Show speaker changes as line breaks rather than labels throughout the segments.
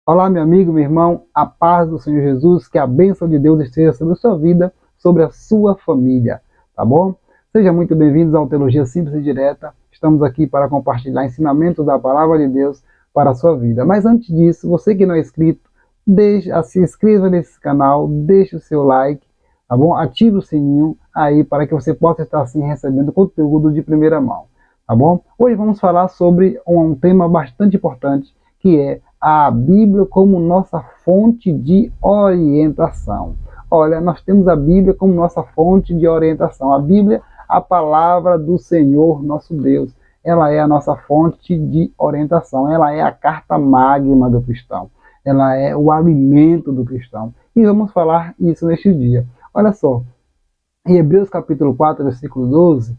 Olá, meu amigo, meu irmão, a paz do Senhor Jesus, que a bênção de Deus esteja sobre a sua vida, sobre a sua família, tá bom? Sejam muito bem-vindos ao Teologia Simples e Direta. Estamos aqui para compartilhar ensinamentos da Palavra de Deus para a sua vida. Mas antes disso, você que não é inscrito, se inscreva nesse canal, deixe o seu like, tá bom? Ative o sininho aí para que você possa estar assim recebendo conteúdo de primeira mão, tá bom? Hoje vamos falar sobre um tema bastante importante, que é a Bíblia como nossa fonte de orientação. Olha, nós temos a Bíblia como nossa fonte de orientação. A Bíblia, a palavra do Senhor, nosso Deus, ela é a nossa fonte de orientação. Ela é a carta magna do cristão. Ela é o alimento do cristão. E vamos falar isso neste dia. Olha só, em Hebreus capítulo 4, versículo 12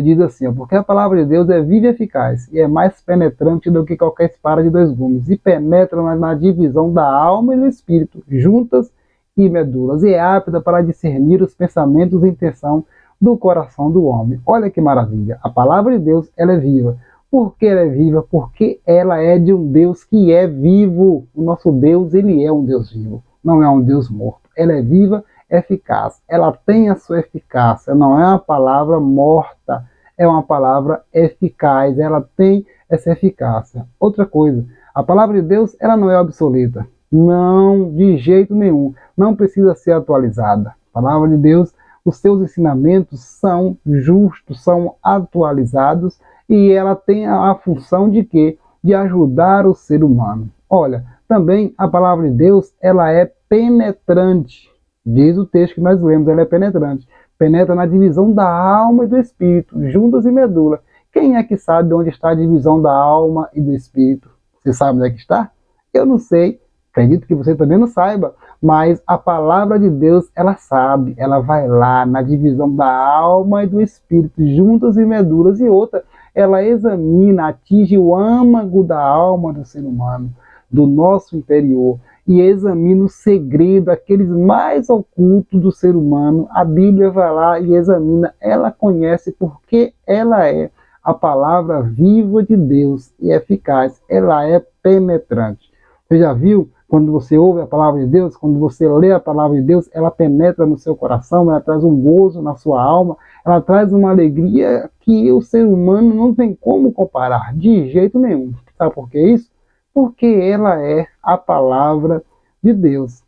diz assim, porque a palavra de Deus é viva e eficaz, e é mais penetrante do que qualquer espada de dois gumes, e penetra na divisão da alma e do espírito, juntas e medulas, e é apta para discernir os pensamentos e intenção do coração do homem. Olha que maravilha, a palavra de Deus, ela é viva. Por que ela é viva? Porque ela é de um Deus que é vivo. O nosso Deus, ele é um Deus vivo, não é um Deus morto. Ela é viva, eficaz, ela tem a sua eficácia, não é uma palavra morta, é uma palavra eficaz, ela tem essa eficácia. Outra coisa, a palavra de Deus, ela não é obsoleta, não, de jeito nenhum, não precisa ser atualizada. A palavra de Deus, os seus ensinamentos são justos, são atualizados, e ela tem a função de quê? De ajudar o ser humano. Olha, também a palavra de Deus, ela é penetrante. Diz o texto que nós lemos, ela é penetrante. Penetra na divisão da alma e do espírito, juntas e medula. Quem é que sabe onde está a divisão da alma e do espírito? Você sabe onde é que está? Eu não sei, acredito que você também não saiba, mas a palavra de Deus, ela sabe, ela vai lá na divisão da alma e do espírito, juntas e medulas, e outra, ela examina, atinge o âmago da alma do ser humano, do nosso interior, e examina o segredo, aqueles mais ocultos do ser humano. A Bíblia vai lá e examina, ela conhece, porque ela é a palavra viva de Deus e eficaz, ela é penetrante. Você já viu, quando você ouve a palavra de Deus, quando você lê a palavra de Deus, ela penetra no seu coração, ela traz um gozo na sua alma, ela traz uma alegria que o ser humano não tem como comparar, de jeito nenhum. Sabe por que isso? Porque ela é a palavra de Deus,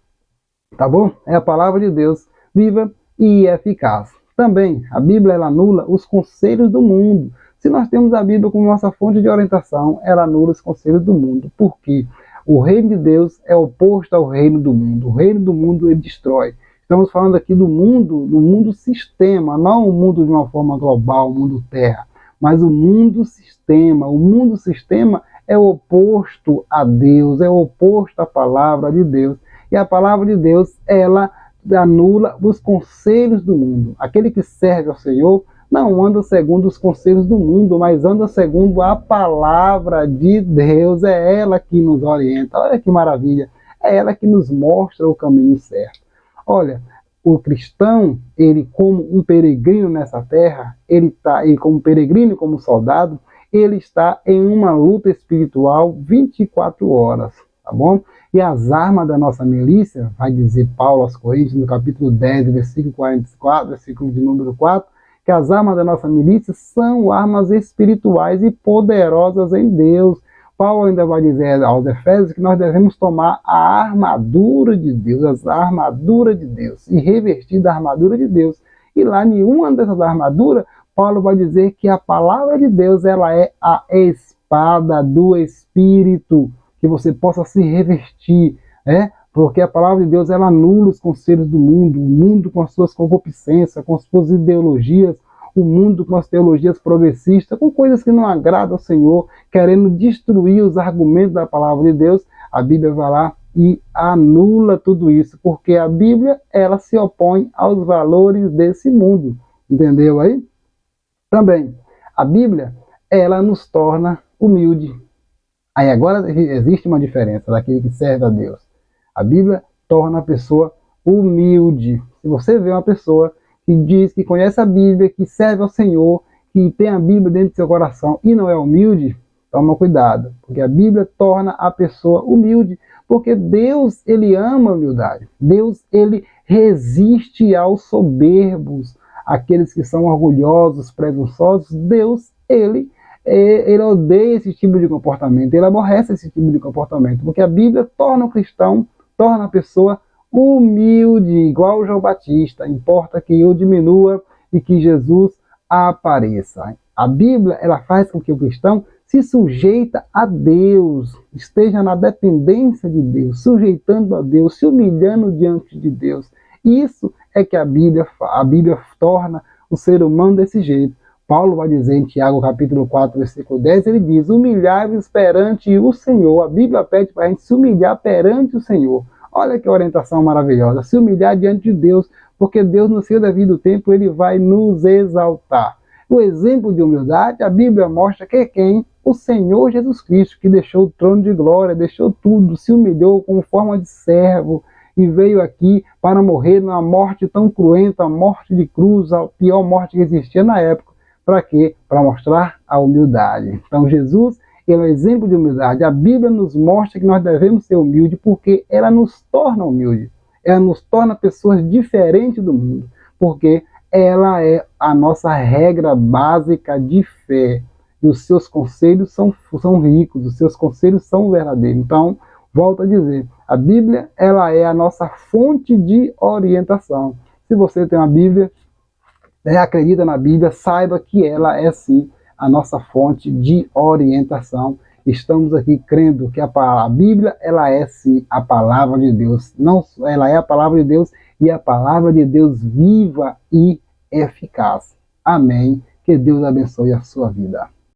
tá bom? É a palavra de Deus, viva e eficaz. Também, a Bíblia, ela anula os conselhos do mundo. Se nós temos a Bíblia como nossa fonte de orientação, ela anula os conselhos do mundo. Por quê? O reino de Deus é oposto ao reino do mundo. O reino do mundo, ele destrói. Estamos falando aqui do mundo sistema, não o mundo de uma forma global, o mundo terra, mas o mundo sistema. O mundo sistema é oposto a Deus, é oposto à palavra de Deus. E a palavra de Deus, ela anula os conselhos do mundo. Aquele que serve ao Senhor não anda segundo os conselhos do mundo, mas anda segundo a palavra de Deus. É ela que nos orienta. Olha que maravilha. É ela que nos mostra o caminho certo. Olha, o cristão, ele como um peregrino nessa terra, ele como peregrino, como soldado, ele está em uma luta espiritual 24 horas, tá bom? E as armas da nossa milícia, vai dizer Paulo aos Coríntios, no capítulo 10, versículo 44, versículo de número 4, que as armas da nossa milícia são armas espirituais e poderosas em Deus. Paulo ainda vai dizer aos Efésios que nós devemos tomar a armadura de Deus, a armadura de Deus, e revestir da armadura de Deus. E lá, nenhuma dessas armaduras, Paulo vai dizer que a palavra de Deus, ela é a espada do Espírito, que você possa se revestir, né? Porque a palavra de Deus, ela anula os conselhos do mundo, o mundo com as suas concupiscências, com as suas ideologias, o mundo com as teologias progressistas, com coisas que não agradam ao Senhor, querendo destruir os argumentos da palavra de Deus. A Bíblia vai lá e anula tudo isso, porque a Bíblia, ela se opõe aos valores desse mundo, entendeu aí? Também, a Bíblia, ela nos torna humilde. Aí agora existe uma diferença daquele que serve a Deus. A Bíblia torna a pessoa humilde. Se você vê uma pessoa que diz que conhece a Bíblia, que serve ao Senhor, que tem a Bíblia dentro do seu coração e não é humilde, Toma cuidado, porque a Bíblia torna a pessoa humilde, porque Deus, ele ama a humildade. Deus, ele resiste aos soberbos, aqueles que são orgulhosos, presunçosos. Deus, ele odeia esse tipo de comportamento, ele aborrece esse tipo de comportamento, porque a Bíblia torna o cristão, torna a pessoa humilde, igual João Batista. Importa que eu diminua e que Jesus apareça. A Bíblia, ela faz com que o cristão se sujeita a Deus, esteja na dependência de Deus, sujeitando a Deus, se humilhando diante de Deus. Isso é que a Bíblia torna o ser humano desse jeito. Paulo vai dizer em Tiago capítulo 4, versículo 10, ele diz: humilhai-vos perante o Senhor. A Bíblia pede para a gente se humilhar perante o Senhor. Olha que orientação maravilhosa, se humilhar diante de Deus, porque Deus no seu devido tempo ele vai nos exaltar. O exemplo de humildade, a Bíblia mostra que é quem? O Senhor Jesus Cristo, que deixou o trono de glória, deixou tudo, se humilhou com forma de servo e veio aqui para morrer numa morte tão cruenta, a morte de cruz, a pior morte que existia na época. Para quê? Para mostrar a humildade. Então Jesus, ele é um exemplo de humildade. A Bíblia nos mostra que nós devemos ser humildes porque ela nos torna humildes. Ela nos torna pessoas diferentes do mundo, porque ela é a nossa regra básica de fé. E os seus conselhos são ricos, os seus conselhos são verdadeiros. Então, volto a dizer, a Bíblia, ela é a nossa fonte de orientação. Se você tem uma Bíblia, acredita na Bíblia, saiba que ela é sim a nossa fonte de orientação. Estamos aqui crendo que a Bíblia, ela é sim a palavra de Deus. Não, ela é a palavra de Deus e a palavra de Deus viva e eficaz. Amém. Que Deus abençoe a sua vida.